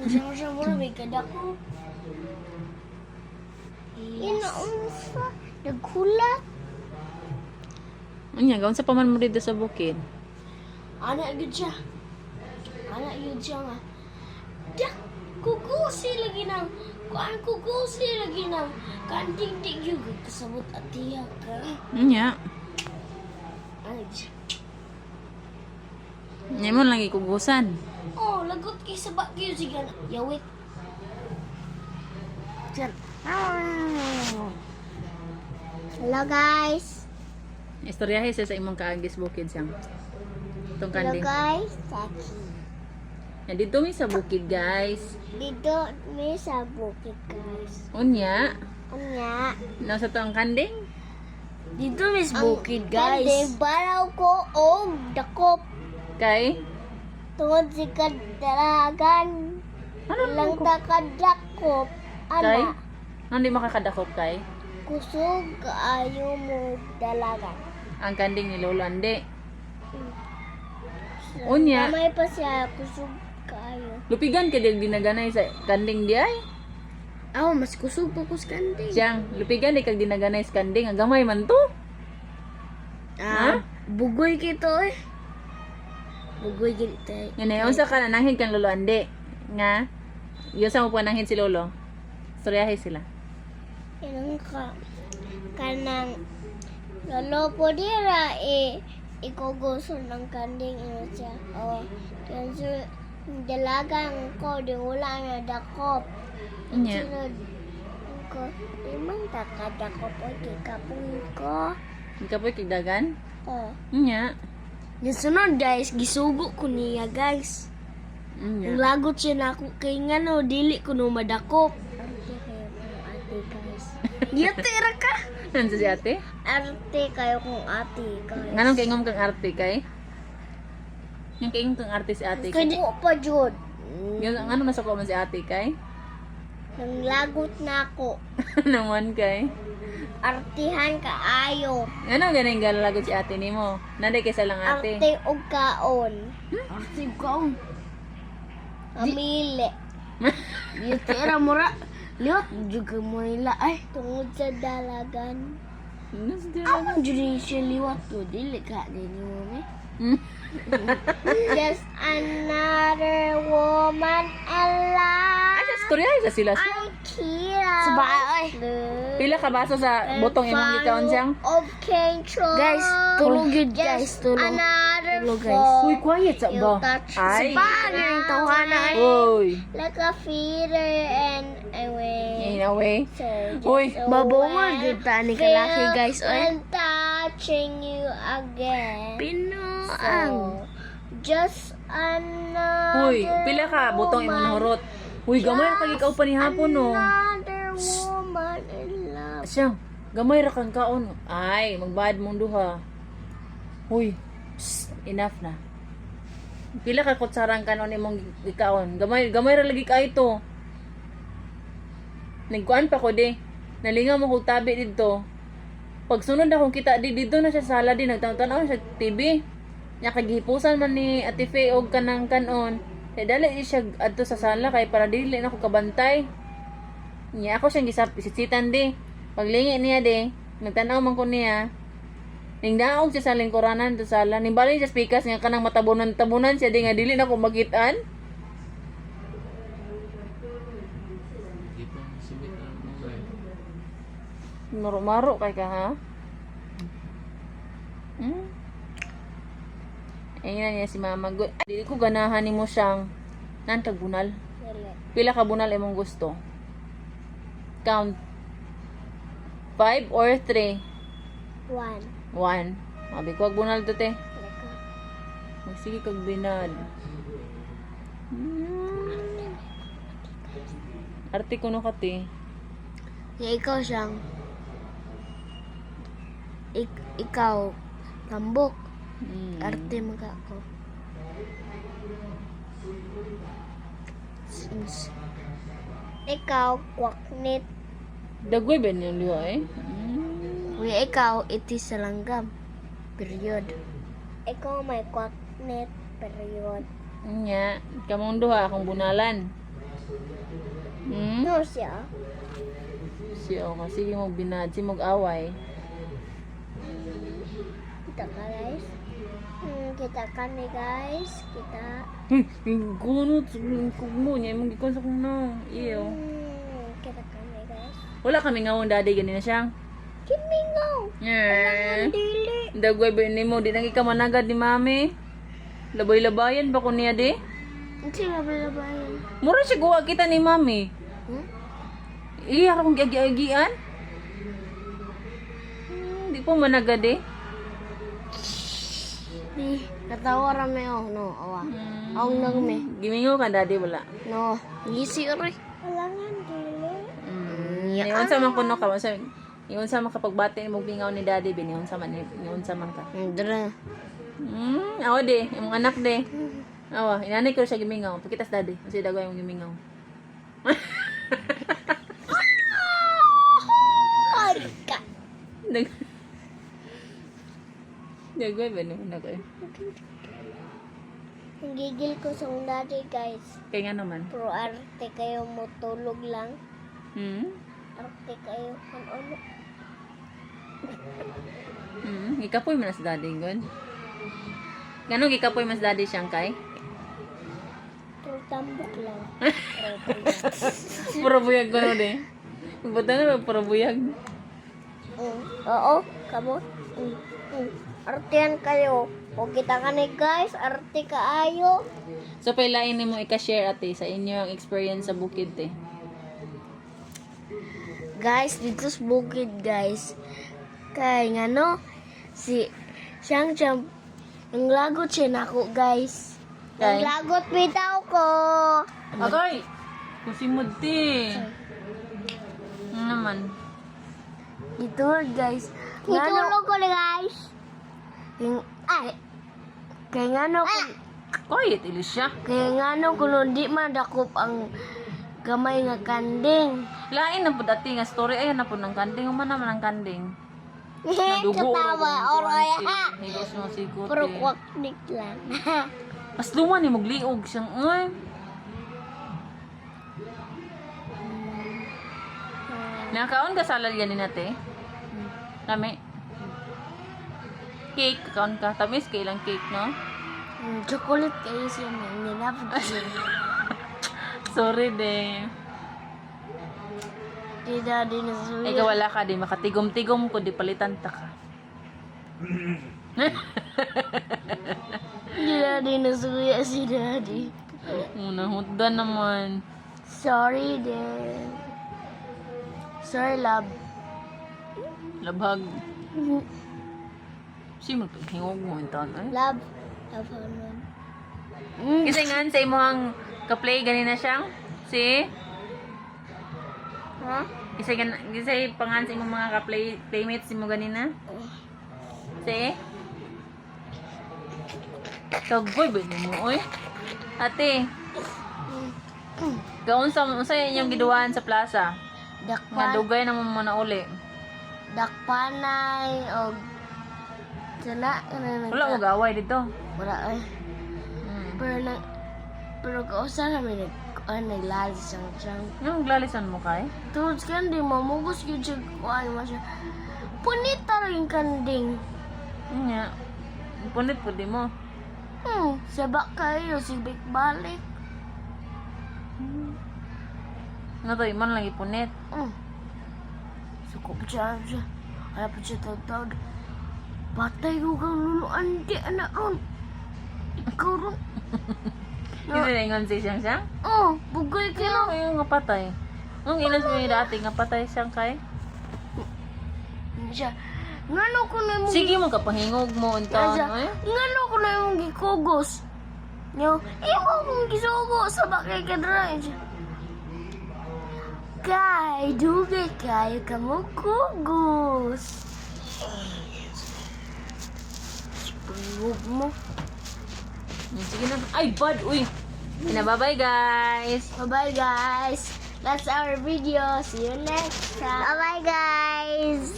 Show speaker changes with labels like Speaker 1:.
Speaker 1: Siya muna may kadako.
Speaker 2: Inaunsa. Naghulat.
Speaker 3: Unya, gaon sa paman mo dito sa bukid.
Speaker 1: Anak yun siya. Anak yun siya nga. Dak, kukusi lagi ng, kuan kukusi lagi ng, kanding di yun, kasabot at tiyak ka.
Speaker 3: Unya,
Speaker 1: Anak siya.
Speaker 3: nya mo lang ikugusan.
Speaker 1: Oh, lagot kay sa bagyo siya. Yawit. Diyan.
Speaker 2: Hello guys.
Speaker 3: Istoryahe sa imong kaagis bukid siyang. Itong
Speaker 2: Hello
Speaker 3: kanding.
Speaker 2: guys. Saki.
Speaker 3: Yan, dito mi sa bukid, guys.
Speaker 2: Dito may sa bukid guys.
Speaker 3: Unya,
Speaker 2: Anya.
Speaker 3: nasa to ang kanding?
Speaker 1: Dito mis bukid
Speaker 2: Kande
Speaker 1: guys.
Speaker 2: baraw ko og dakop.
Speaker 3: Kay?
Speaker 2: Tungod si kadalagan.
Speaker 3: Ano
Speaker 2: Lang takadakop.
Speaker 3: Kay?
Speaker 2: Ana.
Speaker 3: Hindi makakadakop kay?
Speaker 2: Kusog kaayo mo dalagan.
Speaker 3: Ang kanding ni Lolo Ande. Unya.
Speaker 2: Kamay pa siya kusog kaayo.
Speaker 3: Lupigan ka din dinaganay sa kanding di ay?
Speaker 1: Aw, mas kusog pa kus kanding.
Speaker 3: Siyang, lupigan di kag dinaganay sa kanding. Ang gamay man to.
Speaker 1: Ah, bugoy kito eh. Bugoy kito eh.
Speaker 3: Yan unsa ka nananghin kang Lolo Ande. Nga, yun sa mo pananghin si Lolo. Storyahe sila.
Speaker 2: Inang ka kanang lolo po dira ikuguso ng kanding ino siya. O, kanso dalagang ko di wala na dakop.
Speaker 3: Unya.
Speaker 2: Sunod ko, di man takadakop o di kapoy ko.
Speaker 3: Hindi ka po kigdagan?
Speaker 2: O,
Speaker 3: Unya.
Speaker 1: Yung sunod guys, gisugo ko niya guys.
Speaker 3: Unya.
Speaker 1: Ang lagot siya na ako kay nga no, dili ko no madakop.
Speaker 2: arte kayo kong ate guys.
Speaker 1: Yatira ka.
Speaker 3: Nansa si ate?
Speaker 2: Arte kayo kong ate guys.
Speaker 3: Nganong kaingom kang arte kay? Yung kaingom kang arte si ate kay?
Speaker 2: Kaya pa jud.
Speaker 3: Yung ano masako man si ate kay?
Speaker 2: Nang lagot na ako.
Speaker 3: Naman kay?
Speaker 2: Artihan ka ayo.
Speaker 3: Ano ganing galalagot si ate nimo? Nanday kay sa lang ate.
Speaker 2: Arte og kaon.
Speaker 1: Arte ko.
Speaker 2: Amili.
Speaker 1: Yatira mo ra. Liot, juga mo nila ay.
Speaker 2: Tungod sa dalagan.
Speaker 1: Ako dili siya liwat to, dili ka din mo me.
Speaker 2: Just another woman alive.
Speaker 3: Ay, sa storya sa sila.
Speaker 2: I'm Kira.
Speaker 1: Sabay.
Speaker 3: Pila ka baso sa botong imong gikaon siyang?
Speaker 2: Of control.
Speaker 1: Guys, tulog yun guys, tulog.
Speaker 2: Another
Speaker 1: Tulog, guys.
Speaker 2: fall.
Speaker 3: Uy, quiet sa
Speaker 2: You
Speaker 3: ba?
Speaker 2: touch
Speaker 3: Ay.
Speaker 1: Sabay, yung tawana ay.
Speaker 3: Uy.
Speaker 2: like a feeder and away.
Speaker 3: In a way.
Speaker 2: So
Speaker 3: Uy,
Speaker 2: just
Speaker 1: Babawal
Speaker 2: when
Speaker 1: good ta ni kalaki guys oy.
Speaker 2: I'm touching you again.
Speaker 1: Pinuang.
Speaker 2: So, just another
Speaker 3: Uy, pila ka botong imong hurot. Uy, gamay ra kag ikaw pa ni hapon no.
Speaker 2: Another woman in love.
Speaker 3: Siyang, gamay ra kang kaon. Ay, magbad mong duha. Uy, psst, enough na. Pila ka kutsarang kanon imong gikaon. Gamay ra lagi ka ito. Nagkuan pa ko di. Nalingaw mo kog tabi didto. Pag sunod akong kita di dito na siya sala di nagtanaw sa TV. Nya kagihipusan man ni Ate Faye og kanang kanon. Kay dali siya adto sa sala kay para dili na ko kabantay. Nya ako siyang gisisitan di. Paglingi niya di, nagtanaw man ko niya. Ning daog siya sa lingkuranan sa sala. Ning bali siya speakers nga kanang matabunan siya di nga dili na ko magitan. Maro-maro kay ka ha? Hmm? Ayun niya si Mama Good. Dili ko ganahan nimo siyang nantag bunal. Pila ka bunal imong gusto? Count. 5 or 3?
Speaker 2: One.
Speaker 3: 1. Mabi ko ag bunal to te.
Speaker 2: Like
Speaker 3: Magsige kag binal. Arte ko no kati.
Speaker 1: Ya ikaw siyang ikaw tambok. Arte mga ako.
Speaker 2: ikaw, kwaknit.
Speaker 3: Dagway ba niyo liwa eh?
Speaker 1: Kuya ikaw, iti sa langgam. Period.
Speaker 2: Ikaw may kwaknit. Period.
Speaker 3: Nya, kamong duha akong bunalan. Hmm?
Speaker 2: No siya.
Speaker 3: Siya o kasi mo binad, si mag-away.
Speaker 2: Kita ka guys. Kita ka ni guys. Kita.
Speaker 3: Yung gunot, yung kugmo niya, yung gikon sa kong na. Iyo.
Speaker 2: Kita ka ni guys.
Speaker 3: Wala kami ngawon daddy, ganina siyang.
Speaker 2: Kimingaw.
Speaker 3: Yeah.
Speaker 2: Dili.
Speaker 3: Dagway ba ni mo, di nang ikamanagad ni mami. Labay-labayan ba ko niya di?
Speaker 2: Ang sila balabayan.
Speaker 3: Mura siya guwa kita ni mami. Iya akong giagi-agian. Di po managad eh.
Speaker 1: Di, katawa rame no, awa. Ang nagme.
Speaker 3: Gimingo ka daddy, wala.
Speaker 1: No, ngisi ori.
Speaker 2: Alangan dili.
Speaker 3: Niyon sa man kuno ka, sa niyon sa man kapag bati mo bingaw ni daddy, biniyon sa man ka.
Speaker 1: Dara.
Speaker 3: Awa de, yung anak de. Awa, inanay ko siya gimingaw. Pakitas daddy, kasi dagway yung gimingaw.
Speaker 2: Arka.
Speaker 3: Dagway ba ni mo na kayo?
Speaker 2: Ang gigil ko sa dati guys.
Speaker 3: Kaya nga naman.
Speaker 2: Pro arte kayo mo tulog lang. Arte kayo. Ano?
Speaker 3: Ikapoy mo na sa daddy gon. Ganun ikapoy mas daddy siyang kay?
Speaker 2: Pro tambok lang.
Speaker 3: Puro buyag ko no de. Buta na puro buyag.
Speaker 2: Oo, kamo. Artehan kayo. O kita ka ni guys, arte kaayo.
Speaker 3: So pailain nimo ika-share ate sa inyo ang experience sa bukid te.
Speaker 1: Guys, dito sa bukid, guys. Kay ngano si siyang ang lagot siya nako, guys.
Speaker 3: Kay
Speaker 2: Lagot bitaw ko.
Speaker 3: Agoy. Kusimod te. Ano naman?
Speaker 1: Dito, guys.
Speaker 2: Itulog ko ni guys.
Speaker 1: Ay, kay ngano
Speaker 3: Quiet Elisha.
Speaker 1: kay ngano kuno di madakop ang gamay nga kanding.
Speaker 3: Lain na po dati nga story ayan na po ng kanding. Uma naman ang kanding. Nadugo
Speaker 2: Katawa, oroy ha.
Speaker 3: Higos mo si Kuti.
Speaker 2: Pero kwaknik lang.
Speaker 3: Mas luma ni magliog siyang ay. Nakaon ka salad ganin nate? Kami. Cake, kaon ka. Tamis kailang cake, no?
Speaker 1: Chocolate kayo siya na ninapod siya.
Speaker 3: Sorry de.
Speaker 1: Di daddy na suya.
Speaker 3: Ikaw wala ka di makatigom-tigom ko di palitan ta ka.
Speaker 1: Di daddy na suya si daddy.
Speaker 3: Una hutda naman.
Speaker 1: Sorry, din. Sorry, love.
Speaker 3: Labhag. Si mo hingog mo intan ay.
Speaker 2: Love. Love hanon.
Speaker 3: Kasi nga sa imong ka-play ganina siyang si
Speaker 2: Ha?
Speaker 3: Kasi pangan sa imong mga playmates mo ganina. Si Kagboy ba ni mo oy? Ate. Gaon sa inyong giduan sa plaza. Nga
Speaker 1: Dakpan,
Speaker 3: dugay na mo na uli.
Speaker 1: dakpanay, o sana,
Speaker 3: Wala mo gaway dito.
Speaker 1: wala ay. Pero kausan namin naglalis siyang siyang.
Speaker 3: Yung glalisan mo kay?
Speaker 1: Tulad ka hindi mamugos yun siya kuhaan mo siya. Punita rin kanding.
Speaker 3: Nga. Punit po di mo.
Speaker 1: Sabak kayo, sibik balik.
Speaker 3: Nga to, iman lang ipunit.
Speaker 1: Suko pa siya. Kaya pa siya tawag-tawag. Patay ko kang luluan, di anak ron. Ikaw ron.
Speaker 3: Hindi na ingon si siyang siyang?
Speaker 1: Oh, bugay ka
Speaker 3: Kaya
Speaker 1: lang.
Speaker 3: yung nga patay. Nung inas mo yung dati nga patay siyang kay?
Speaker 1: Siya, ngano ko na yung
Speaker 3: Sige mo kapahingog mo untaon. Ay?
Speaker 1: ngano ko na yung gikugos. Nyo, imo kong gisugo sa bakay ka dra. Kay, dugay kayo ka mo kugos. Pangub mo.
Speaker 3: Sige na. Ay, bad. Uy. Bye-bye, guys.
Speaker 1: Bye-bye, guys. That's our video. See you next time.
Speaker 2: Bye-bye guys.